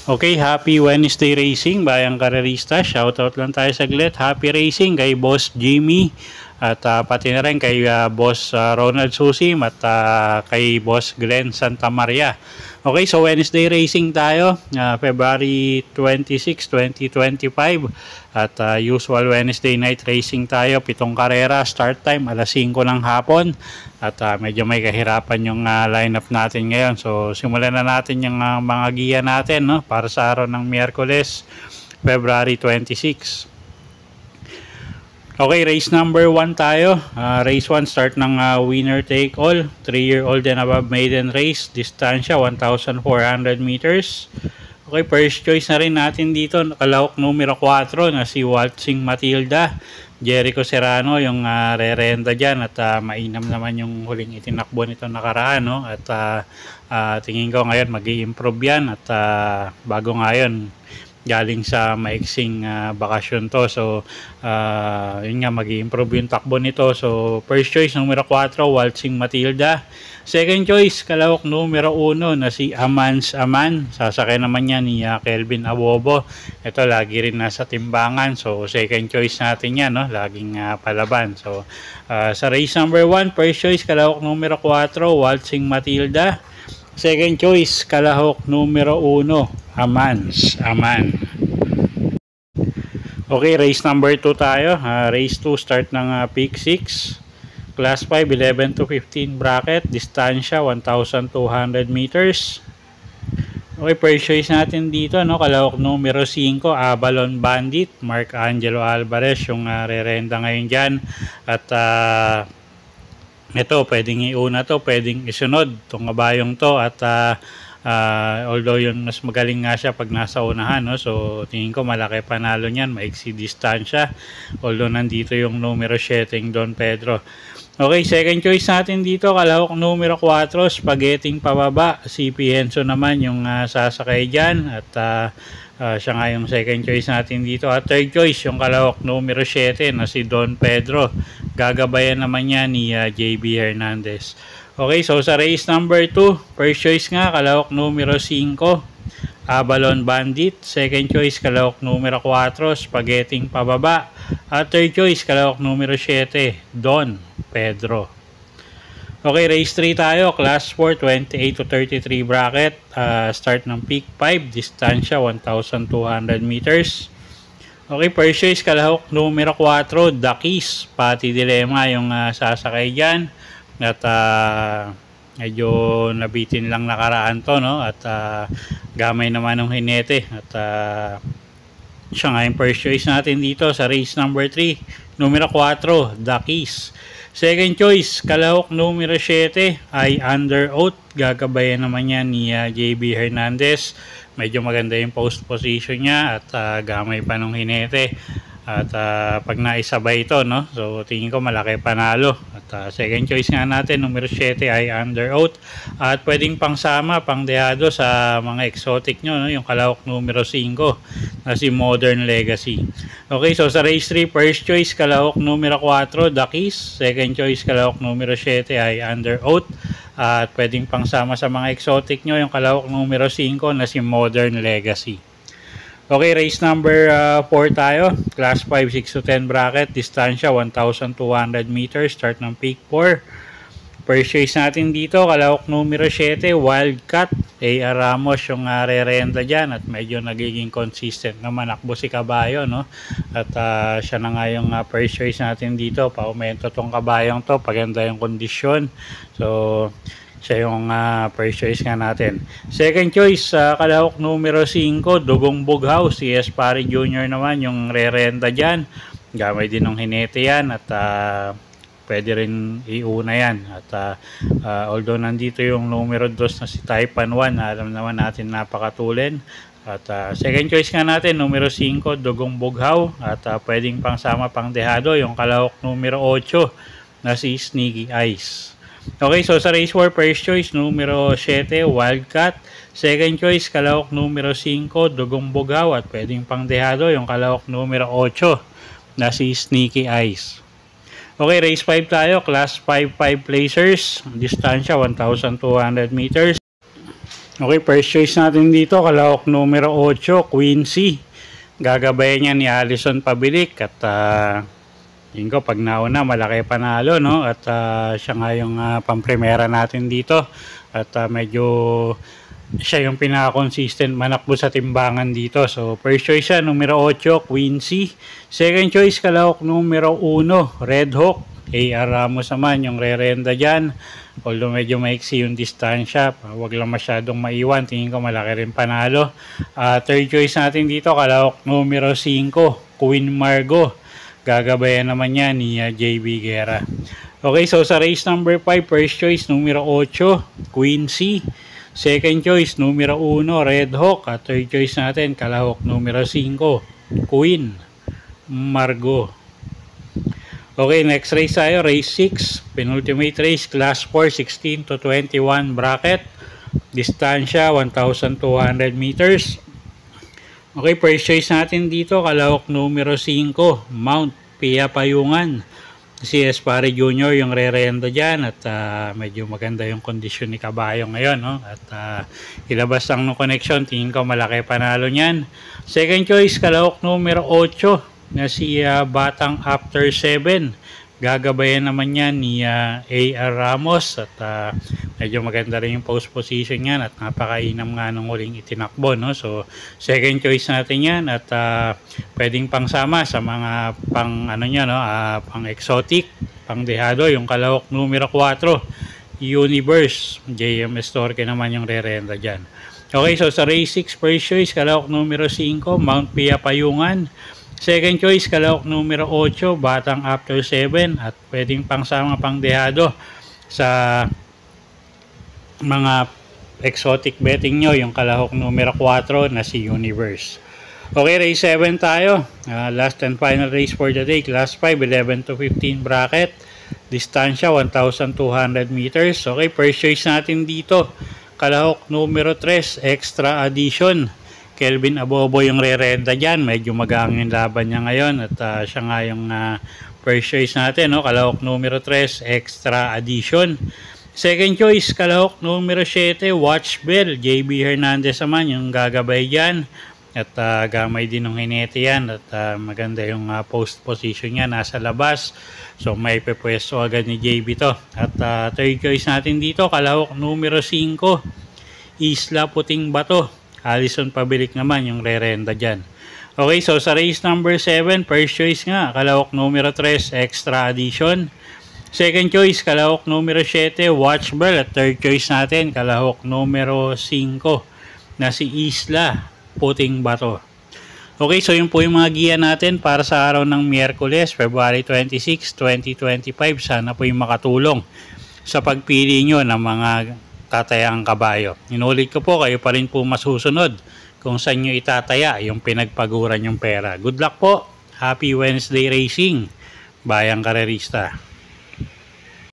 Okay, happy Wednesday racing, bayang karerista. Shoutout lang tayo saglit. Happy racing kay Boss Jimmy at pati na rin kay Boss Ronald Susim at kay Boss Glenn Santa Maria. Okay, so Wednesday racing tayo, February 26, 2025 at usual Wednesday night racing tayo. 7 karera, start time alas 5 ng hapon at medyo may kahirapan yung lineup natin ngayon. So simulan na natin yung mga giya natin, no, para sa araw ng Miyerkules, February 26. Okay, race number 1 tayo. Race 1, start ng winner take all. 3-year-old and above maiden race. Distansya 1,400 meters. Okay, first choice na rin natin dito. Nakalawak numero 4 na si Waltzing Matilda. Jericho Serrano yung re-renta dyan. At mainam naman yung huling itinakbo nito nakaraan, no? At tingin ko ngayon mag-i-improve yan. At bago ngayon, galing sa maiksing bakasyon to. So, yun nga, mag-i-improve yung takbo nito. So, first choice, numero 4, Waltzing Matilda. Second choice, kalawak numero 1 na si Amans Aman. Sasakay naman niya ni Kelvin Abobo. Ito, lagi rin nasa timbangan. So, second choice natin yan, no? Laging palaban. So, sa race number 1, first choice, kalawak numero 4, Waltzing Matilda. Second choice, kalahok numero 1, Amans Aman. Okay, race number 2 tayo. Race 2, start ng peak 6. Class 5, 11 to 15 bracket. Distansya, 1,200 meters. Okay, first choice natin dito, no, kalahok numero 5, Avalon Bandit. Mark Angelo Alvarez yung re-renta ngayon dyan. At ito, pwedeng iuna to, pwedeng isunod itong kabayong to. At although yun mas magaling nga siya pag nasa unahan, no? So tingin ko malaki panalo niyan, maiksi distansya, although nandito yung numero 7 Don Pedro. Okay, second choice natin dito, kalahok numero 4, Spaghetting pababa. Si Pienso naman yung sasakay dyan. At siya nga yung second choice natin dito. At third choice, yung kalahok numero 7 na si Don Pedro. Gagabayan naman niya ni JB Hernandez. Okay, so sa race number 2, first choice nga, kalahok numero 5, Avalon Bandit. Second choice, kalahok numero 4, Spaghetting pababa. At third choice, kalahok numero 7, Don Pedro. Okay, race 3 tayo. Class 4, 28 to 33 bracket. Start ng peak 5. Distansya, 1,200 meters. Okay, first choice, kalahok numero 4, Dakis. Pati Dilema yung sasakay dyan. At medyo nabitin lang nakaraan to, no? At gamay naman ng hinete. At siya nga yung first choice natin dito sa race number 3, numero 4, Dakis. Second choice, kalahok numero 7 ay Under Oath. Gagabayan naman niya ni JB Hernandez. Medyo maganda yung post position niya at gamay pa ng hinete. At pag naisabay ito, no? So tingin ko malaki panalo. At second choice nga natin, numero 7 ay Under Oath. At pwedeng pangsama, pangdehado sa mga exotic nyo, no? Yung kalahok numero 5 na si Modern Legacy. Okay, so sa race 3, first choice, kalahok numero 4, Dakis. Second choice, kalahok numero 7 ay Under Oath. At pwedeng pangsama sa mga exotic nyo, yung kalahok numero 5 na si Modern Legacy. Okay, race number 4 tayo. Class 5, 6 to 10 bracket. Distansya, 1,200 meters. Start ng peak 4. First choice natin dito, kalahok numero 7, Wildcat. A.R. Ramos yung re-renta dyan. At medyo nagiging consistent naman akbo si Kabayo, no? At siya na nga yung first choice natin dito. Paumento tong kabayong to. Paganda yung kondisyon. So siya yung first choice nga natin. Second choice, kalahok numero 5, Dugong Bughaw. Si Espari Jr. naman yung re-renta dyan. Gamay din ng hinete yan. At pwede rin iuna yan. At although nandito yung numero 2 na si Taipan 1, alam naman natin napakatulin. At second choice nga natin, numero 5, Dugong Bughaw. At pwedeng pangsama pang dehado yung kalahok numero 8 na si Sneaky Eyes. Okay, so sa race 4, first choice, numero 7, Wildcat. Second choice, kalahok numero 5, Dugong Bugaw. At pwedeng pangdehado yung kalahok numero 8 na si Sneaky Eyes. Okay, race 5 tayo. Class 5 placers. Distansya, 1,200 meters. Okay, first choice natin dito, kalahok numero 8, Quincy. Gagabayan niya ni Allison Pabilik. At yun ko, pag nauna, malaki panalo, no? At siya nga yung pamprimera natin dito. At medyo siya yung pinaka-consistent manakbo sa timbangan dito. So, first choice siya, numero 8, Quincy. Second choice, kalahok numero 1, Red Hawk. A.R. Ramos naman yung re-renda dyan. Although medyo maiksi yung distansya, wag lang masyadong maiwan. Tingin ko malaki rin panalo. Third choice natin dito, kalahok numero 5, Queen Margo. Gagabayan naman niya ni JB Guerra. Okay, so sa race number 5, first choice, numero 8, Quincy. Second choice, numero 1, Red Hawk. At third choice natin, kalahok numero 5, Queen Margo. Okay, next race tayo, race 6. Penultimate race, class 4, 16 to 21 bracket. Distansya, 1,200 meters. Okay, first choice natin dito, kalahok numero 5, Mount Pia Payungan. Si Espare Jr. yung re-renda dyan at medyo maganda yung kondisyon ni Kabayo ngayon. No? At ilabas lang ng connection, tingin ko malaki panalo niyan. Second choice, kalahok numero 8 na si Batang After 7. Gagabayan naman yan ni A.R. Ramos at medyo maganda rin yung post position yan at napakainam nga nung huling itinakbo, no? So second choice natin yan at pwedeng pangsama sa mga pang ano niya, no? Pang exotic, pang dehado, yung kalahok numero 4, Universe. JM Estorque naman yung re-renda dyan. Okay, so sa race 6, first choice, kalahok numero 5, Mount Pia Payungan. Second choice, kalahok numero 8, Batang After 7 at pwedeng pangsama pang dehado sa mga exotic betting nyo, yung kalahok numero 4 na si Universe. Okay, race 7 tayo. Last and final race for the day, class 5, 11 to 15 bracket. Distansya, 1,200 meters. Okay, first choice natin dito, kalahok numero 3, Extra Addition. Kelvin Abobo yung re-renda dyan. Medyo magang yung laban niya ngayon. At siya nga yung first choice natin. No? Kalahok numero 3, Extra Addition. Second choice, kalahok numero 7, Watch Bell. JB Hernandez naman yung gagabay dyan. At gamay din ng hinete yan. At maganda yung post position niya. Nasa labas. So may pepwesto agad ni JB to. At third choice natin dito, kalahok numero 5, Isla Puting Bato. Allison Pabilik naman yung re-renda dyan. Okay, so sa race number 7, first choice nga, kalahok numero 3, Extra Addition. Second choice, kalahok numero 7, Watch Bell. At third choice natin, kalahok numero 5 na si Isla Puting Bato. Okay, so yun po yung mga giya natin para sa araw ng Miyerkules, February 26, 2025. Sana po yung makatulong sa pagpili nyo ng mga tatayang kabayo. Inulit ko po, kayo pa rin po masusunod kung saan nyo itataya yung pinagpaguran yung pera. Good luck po! Happy Wednesday racing, Bayang Karerista!